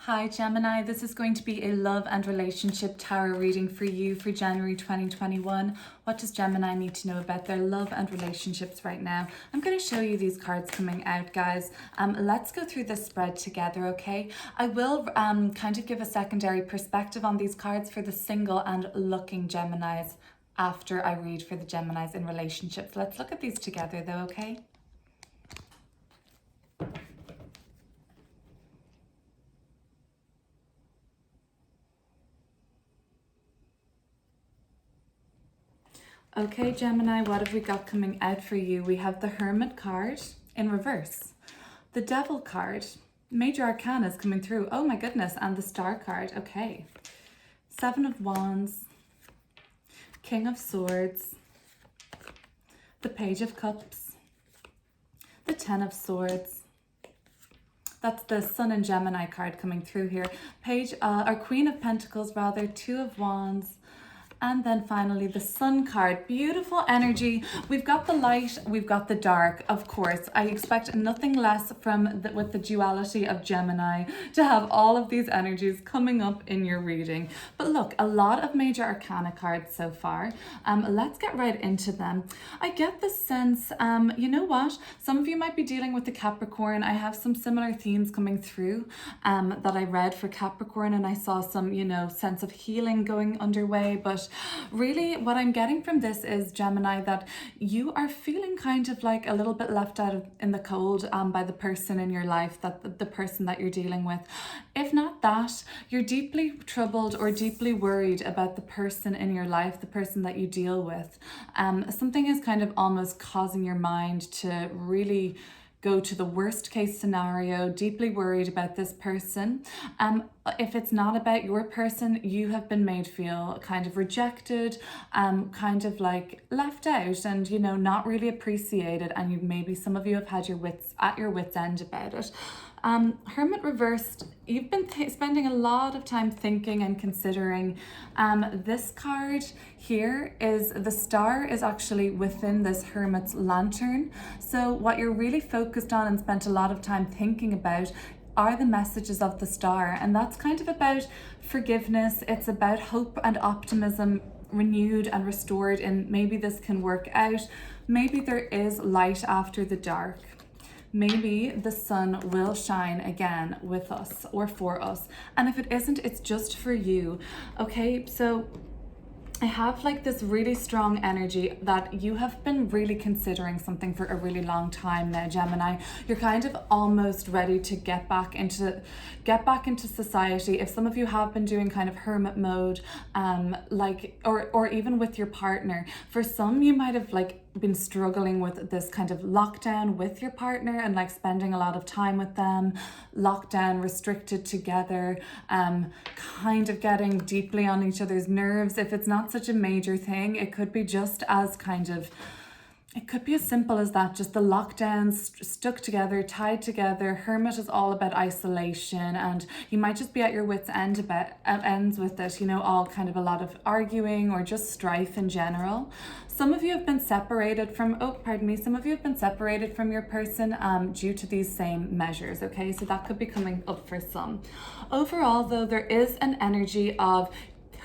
Hi Gemini, this is going to be a love and relationship tarot reading for you for January 2021. What does Gemini need to know about their love and relationships right now? I'm going to show you these cards coming out, guys. Let's go through this spread together, okay? I will kind of give a secondary perspective on these cards for the single and looking Geminis after I read for the Geminis in relationships. Let's look at these together though, okay? Okay, Gemini, what have we got coming out for you? We have the Hermit card in reverse, the Devil card, Major Arcana is coming through. Oh my goodness, and the Star card. Okay, Seven of Wands, King of Swords, the Page of Cups, the Ten of Swords. That's the Sun and Gemini card coming through here. Or Queen of Pentacles rather, Two of Wands. And then finally the Sun card. Beautiful energy. We've got the light, we've got the dark, of course. I expect nothing less with the duality of Gemini to have all of these energies coming up in your reading. But look, a lot of Major Arcana cards so far. Let's get right into them. I get the sense, you know what? Some of you might be dealing with the Capricorn. I have some similar themes coming through that I read for Capricorn, and I saw some, sense of healing going underway. But really what I'm getting from this is, Gemini, that you are feeling kind of like a little bit left out in the cold by the person in your life, that the person that you're dealing with. If not that, you're deeply troubled or deeply worried about the person in your life, the person that you deal with. Something is kind of almost causing your mind to really go to the worst case scenario, deeply worried about this person. If it's not about your person, you have been made feel kind of rejected, kind of like left out and, not really appreciated. And maybe some of you have had your wits end about it. Hermit reversed, you've been spending a lot of time thinking and considering. This card here is the Star is actually within this Hermit's lantern. So what you're really focused on and spent a lot of time thinking about are the messages of the Star, and that's kind of about forgiveness. It's about hope and optimism renewed and restored, and maybe this can work out. Maybe there is light after the dark. Maybe the sun will shine again with us or for us. And if it isn't, it's just for you. Okay, so I have like this really strong energy that you have been really considering something for a really long time now, Gemini. You're kind of almost ready to get back into society. If some of you have been doing kind of hermit mode, or even with your partner. For some, you might have been struggling with this kind of lockdown with your partner and spending a lot of time with them, lockdown, restricted together, kind of getting deeply on each other's nerves. If it's not such a major thing, it could be just as it could be as simple as that, just the lockdowns stuck together, tied together. Hermit is all about isolation, and you might just be at your wits' ends with it, all kind of a lot of arguing or just strife in general. Some of you have been separated from, some of you have been separated from your person due to these same measures, okay? So that could be coming up for some. Overall, though, there is an energy of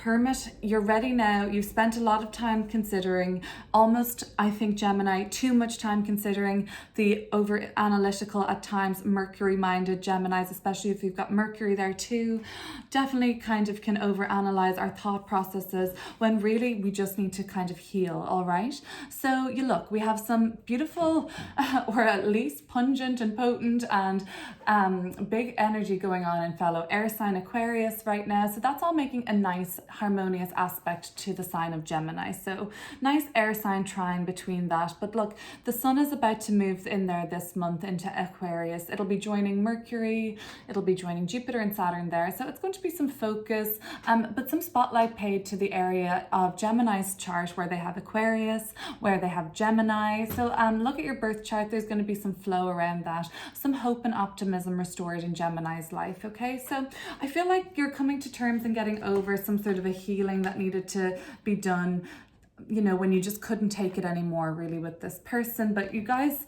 Hermit, you're ready now. You've spent a lot of time considering, almost, I think, Gemini, too much time considering. The over analytical, at times Mercury minded Geminis, especially if you've got Mercury there too, definitely kind of can overanalyze our thought processes when really we just need to kind of heal. All right, so we have some beautiful or at least pungent and potent and big energy going on in fellow air sign Aquarius right now. So that's all making a nice harmonious aspect to the sign of Gemini. So nice air sign trine between that. But look, the sun is about to move in there this month into Aquarius. It'll be joining Mercury, it'll be joining Jupiter and Saturn there. So it's going to be some focus, but some spotlight paid to the area of Gemini's chart where they have Aquarius, where they have Gemini. So look at your birth chart. There's going to be some flow around that, some hope and optimism restored in Gemini's life. Okay, so I feel like you're coming to terms and getting over some sort of a healing that needed to be done, when you just couldn't take it anymore really with this person. But you guys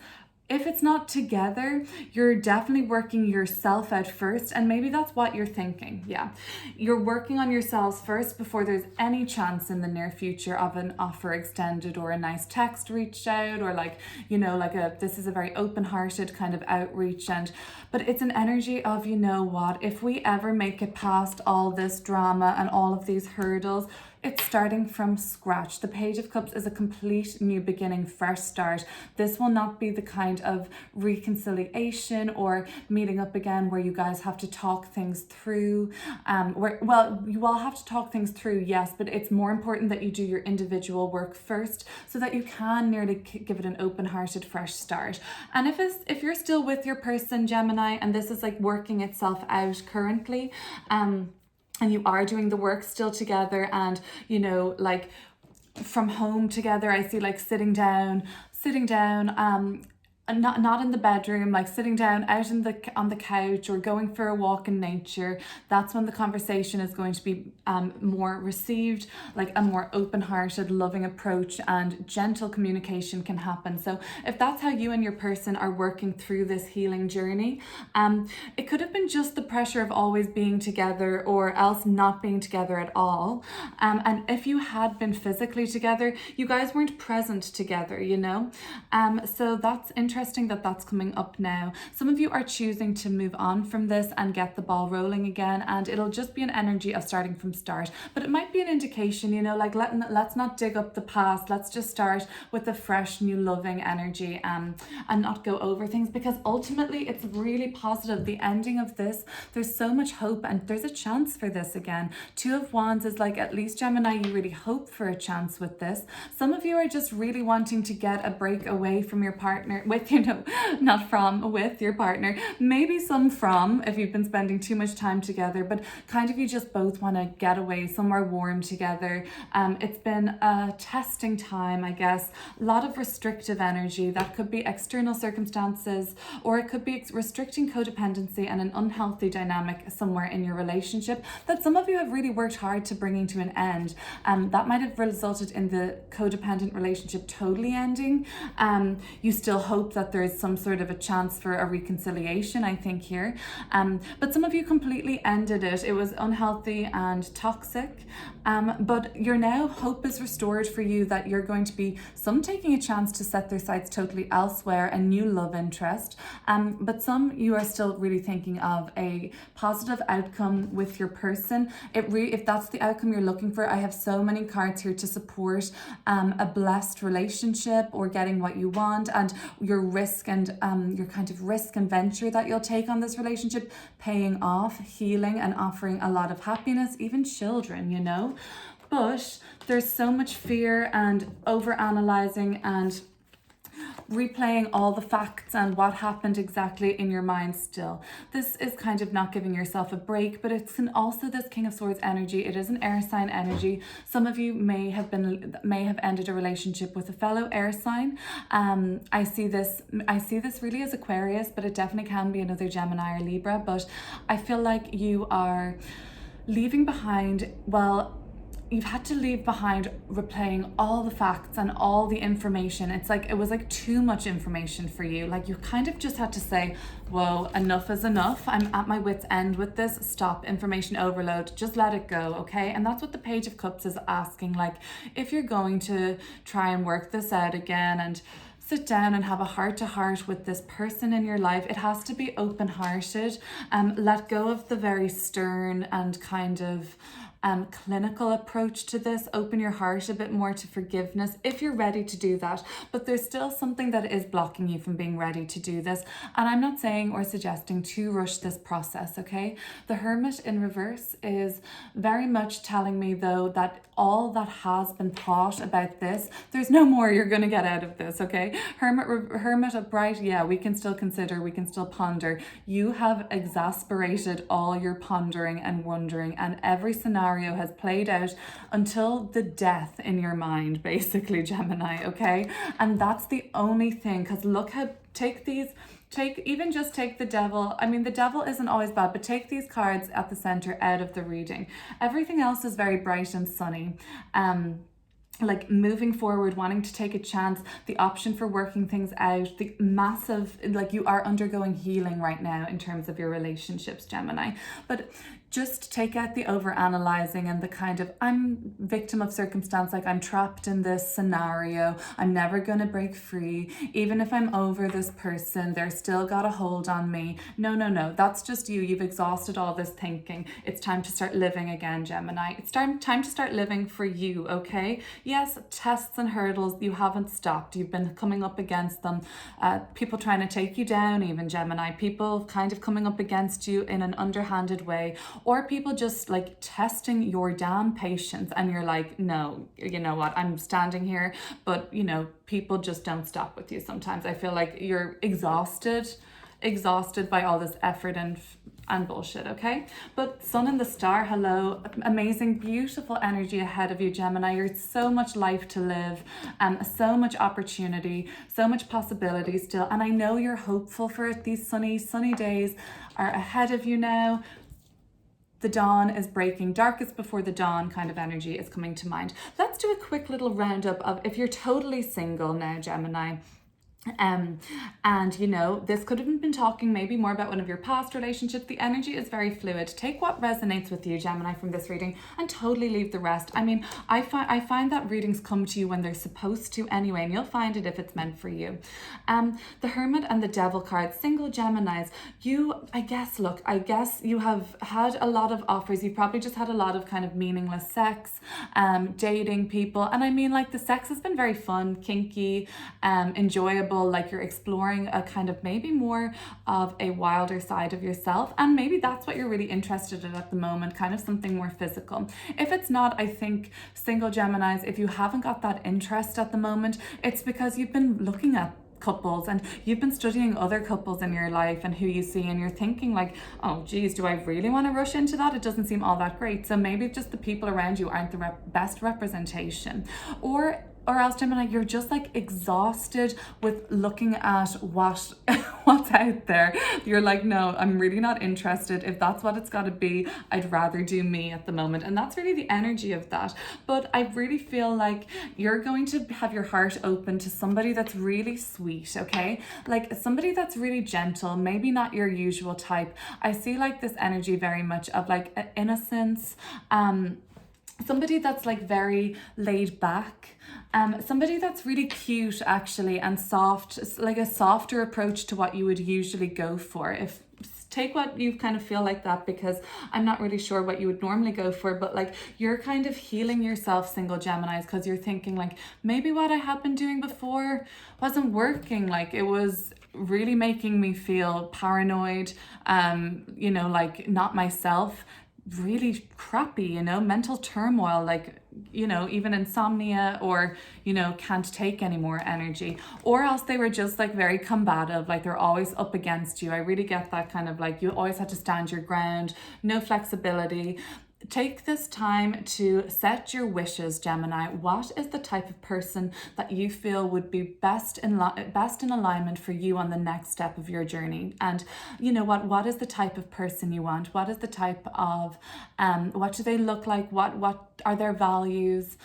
if it's not together, you're definitely working yourself out first, and maybe that's what you're thinking. Yeah, you're working on yourselves first before there's any chance in the near future of an offer extended or a nice text reached out, or like, you know, like this is a very open-hearted kind of outreach. And but it's an energy of, you know what, if we ever make it past all this drama and all of these hurdles, it's starting from scratch. The Page of Cups is a complete new beginning, fresh start. This will not be the kind of reconciliation or meeting up again where you guys have to talk things through. Well, you all have to talk things through, yes, but it's more important that you do your individual work first so that you can nearly give it an open-hearted, fresh start. And if you're still with your person, Gemini, and this is like working itself out currently, and you are doing the work still together, and, you know, like from home together, I see like sitting down, and not in the bedroom, like sitting down out on the couch or going for a walk in nature. That's when the conversation is going to be more received, like a more open-hearted, loving approach, and gentle communication can happen. So if that's how you and your person are working through this healing journey, it could have been just the pressure of always being together or else not being together at all. And if you had been physically together, you guys weren't present together, you know? So that's interesting that that's coming up now. Some of you are choosing to move on from this and get the ball rolling again, and it'll just be an energy of starting from start. But it might be an indication, you know, like let's not dig up the past. Let's just start with a fresh, new, loving energy, and not go over things, because ultimately it's really positive. The ending of this, there's so much hope, and there's a chance for this again. Two of Wands is like, at least Gemini, you really hope for a chance with this. Some of you are just really wanting to get a break away from your partner, with your partner, maybe some from, if you've been spending too much time together, but kind of you just both want to get away somewhere warm together. It's been a testing time, I guess, a lot of restrictive energy. That could be external circumstances, or it could be restricting codependency and an unhealthy dynamic somewhere in your relationship that some of you have really worked hard to bringing to an end. That might have resulted in the codependent relationship totally ending. You still hope that there is some sort of a chance for a reconciliation, I think, here. But some of you completely ended it. It was unhealthy and toxic. But hope is restored for you that you're going to be some taking a chance to set their sights totally elsewhere, a new love interest. But some you are still really thinking of a positive outcome with your person. If that's the outcome you're looking for, I have so many cards here to support a blessed relationship or getting what you want, and your risk and your kind of risk and venture that you'll take on this relationship paying off, healing, and offering a lot of happiness, even children, you know. But there's so much fear and overanalyzing and replaying all the facts and what happened exactly in your mind still. This is kind of not giving yourself a break, but it's also this King of Swords energy. It is an air sign energy. Some of you may have ended a relationship with a fellow air sign. I see this really as Aquarius, but it definitely can be another Gemini or Libra. But I feel like you are leaving behind, you've had to leave behind replaying all the facts and all the information. It's like, it was like too much information for you. Like you kind of just had to say, whoa, enough is enough. I'm at my wit's end with this. Stop, information overload, just let it go, okay? And that's what the Page of Cups is asking. Like, if you're going to try and work this out again and sit down and have a heart-to-heart with this person in your life, it has to be open-hearted. Let go of the very stern and kind of clinical approach to this. Open your heart a bit more to forgiveness if you're ready to do that. But there's still something that is blocking you from being ready to do this. And I'm not saying or suggesting to rush this process, okay? The Hermit in reverse is very much telling me, though, that all that has been thought about this, there's no more you're going to get out of this, okay? Hermit upright, yeah, we can still consider, we can still ponder. You have exasperated all your pondering and wondering, and every scenario has played out until the death in your mind, basically, Gemini, okay? And that's the only thing, because look how, take the devil. I mean, the devil isn't always bad, but take these cards at the center out of the reading. Everything else is very bright and sunny. like moving forward, wanting to take a chance, the option for working things out, the massive, like you are undergoing healing right now in terms of your relationships, Gemini. But just take out the over analyzing and the kind of, I'm victim of circumstance, like I'm trapped in this scenario, I'm never going to break free. Even if I'm over this person, they're still got a hold on me. No, that's just you. You've exhausted all this thinking. It's time to start living again, Gemini. It's time to start living for you, okay? Yes, tests and hurdles, you haven't stopped. You've been coming up against them. People trying to take you down, even, Gemini. People kind of coming up against you in an underhanded way, or people just like testing your damn patience, and you're like, no, you know what, I'm standing here. But you know, people just don't stop with you sometimes. I feel like you're exhausted by all this effort and bullshit, okay? But Sun and the Star, hello, amazing, beautiful energy ahead of you, Gemini. You're so much life to live, so much opportunity, so much possibility still. And I know you're hopeful for it. These sunny days are ahead of you now. The dawn is breaking, darkest before the dawn kind of energy is coming to mind. Let's do a quick little roundup of if you're totally single now, Gemini. And you know, this could have been talking maybe more about one of your past relationships. The energy is very fluid. Take what resonates with you, Gemini, from this reading, and totally leave the rest. I mean, I find that readings come to you when they're supposed to anyway, and you'll find it if it's meant for you. The Hermit and the Devil cards, single Geminis, I guess you have had a lot of offers. You've probably just had a lot of kind of meaningless sex, dating people. And I mean, like, the sex has been very fun, kinky, enjoyable, like you're exploring a kind of maybe more of a wilder side of yourself, and maybe that's what you're really interested in at the moment, kind of something more physical. If it's not, I think, single Geminis, if you haven't got that interest at the moment, it's because you've been looking at couples and you've been studying other couples in your life and who you see, and you're thinking like, oh geez, do I really want to rush into that? It doesn't seem all that great. So maybe just the people around you aren't the best representation, or else, Gemini, you're just like exhausted with looking at what's out there. You're like, no, I'm really not interested. If that's what it's got to be, I'd rather do me at the moment. And that's really the energy of that. But I really feel like you're going to have your heart open to somebody that's really sweet, okay? Like somebody that's really gentle, maybe not your usual type. I see like this energy very much of like innocence, somebody that's like very laid back, somebody that's really cute actually, and soft, like a softer approach to what you would usually go for. If take what you kind of feel like that, because I'm not really sure what you would normally go for, but like you're kind of healing yourself, single Geminis, because you're thinking like, maybe what I had been doing before wasn't working, like it was really making me feel paranoid, you know, like not myself, really crappy, you know, mental turmoil, like, you know, even insomnia, or, you know, can't take any more energy. Or else they were just like very combative, like they're always up against you. I really get that kind of like you always had to stand your ground, no flexibility. Take this time to set your wishes, Gemini. What is the type of person that you feel would be best in alignment for you on the next step of your journey? And you know what is the type of person you want? What is the type of, what do they look like? What are their values?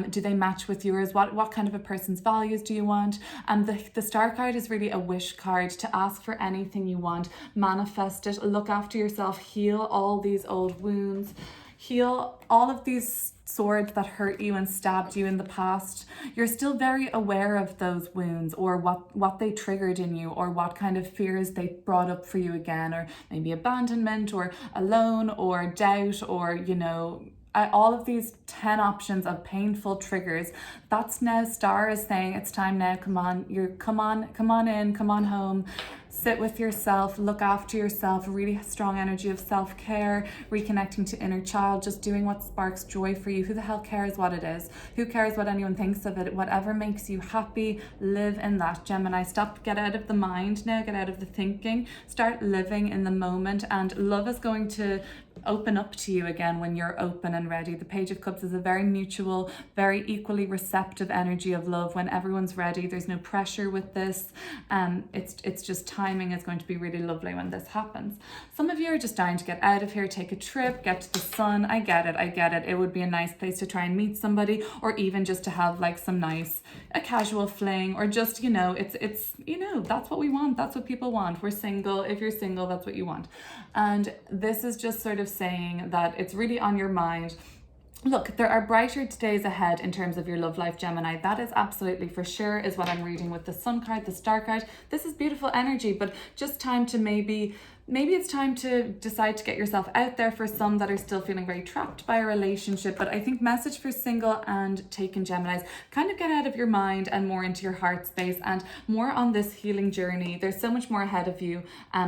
Do they match with yours? What kind of a person's values do you want? And the Star card is really a wish card to ask for anything you want, manifest it, look after yourself, heal all these old wounds, heal all of these swords that hurt you and stabbed you in the past. You're still very aware of those wounds, or what they triggered in you, or what kind of fears they brought up for you again, or maybe abandonment, or alone, or doubt, or, you know, all of these 10 options of painful triggers. That's now Star is saying it's time now. Come on in, come on home, sit with yourself, look after yourself. Really strong energy of self-care, reconnecting to inner child, just doing what sparks joy for you. Who the hell cares what it is? Who cares what anyone thinks of it? Whatever makes you happy, live in that, Gemini. Get out of the mind now, get out of the thinking, start living in the moment. And love is going to open up to you again when you're open and ready. The Page of Cups is a very mutual, very equally receptive energy of love. When everyone's ready, there's no pressure with this. It's just timing is going to be really lovely when this happens. Some of you are just dying to get out of here, take a trip, get to the sun. I get it. It would be a nice place to try and meet somebody, or even just to have like some nice, a casual fling, or just, you know, it's you know, that's what we want. That's what people want. We're single. If you're single, that's what you want. And this is just sort of saying that it's really on your mind. Look, there are brighter days ahead in terms of your love life, Gemini. That is absolutely for sure, is what I'm reading with the Sun card, the Star card. This is beautiful energy, but just time to maybe it's time to decide to get yourself out there. For some that are still feeling very trapped by a relationship. But I think message for single and taken Geminis, kind of get out of your mind and more into your heart space and more on this healing journey. There's so much more ahead of you.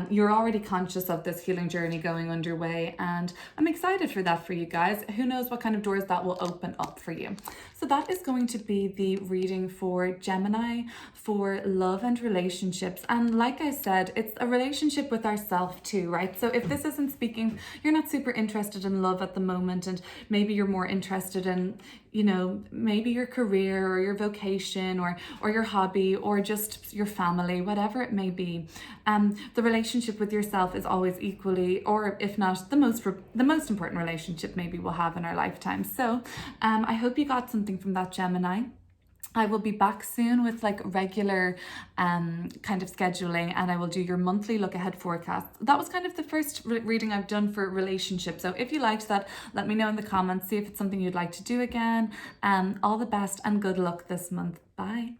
You're already conscious of this healing journey going underway, and I'm excited for that for you guys. Who knows what kind of doors that will open up for you. So that is going to be the reading for Gemini for love and relationships. And like I said, it's a relationship with ourselves too, right? So if this isn't speaking, you're not super interested in love at the moment, and maybe you're more interested in, you know, maybe your career or your vocation or your hobby or just your family, whatever it may be. The relationship with yourself is always equally, or if not the most important relationship maybe we'll have in our lifetime. So I hope you got something from that, Gemini. I will be back soon with like regular kind of scheduling, and I will do your monthly look ahead forecast. That was kind of the first reading I've done for relationships. So if you liked that, let me know in the comments, see if it's something you'd like to do again. All the best and good luck this month. Bye.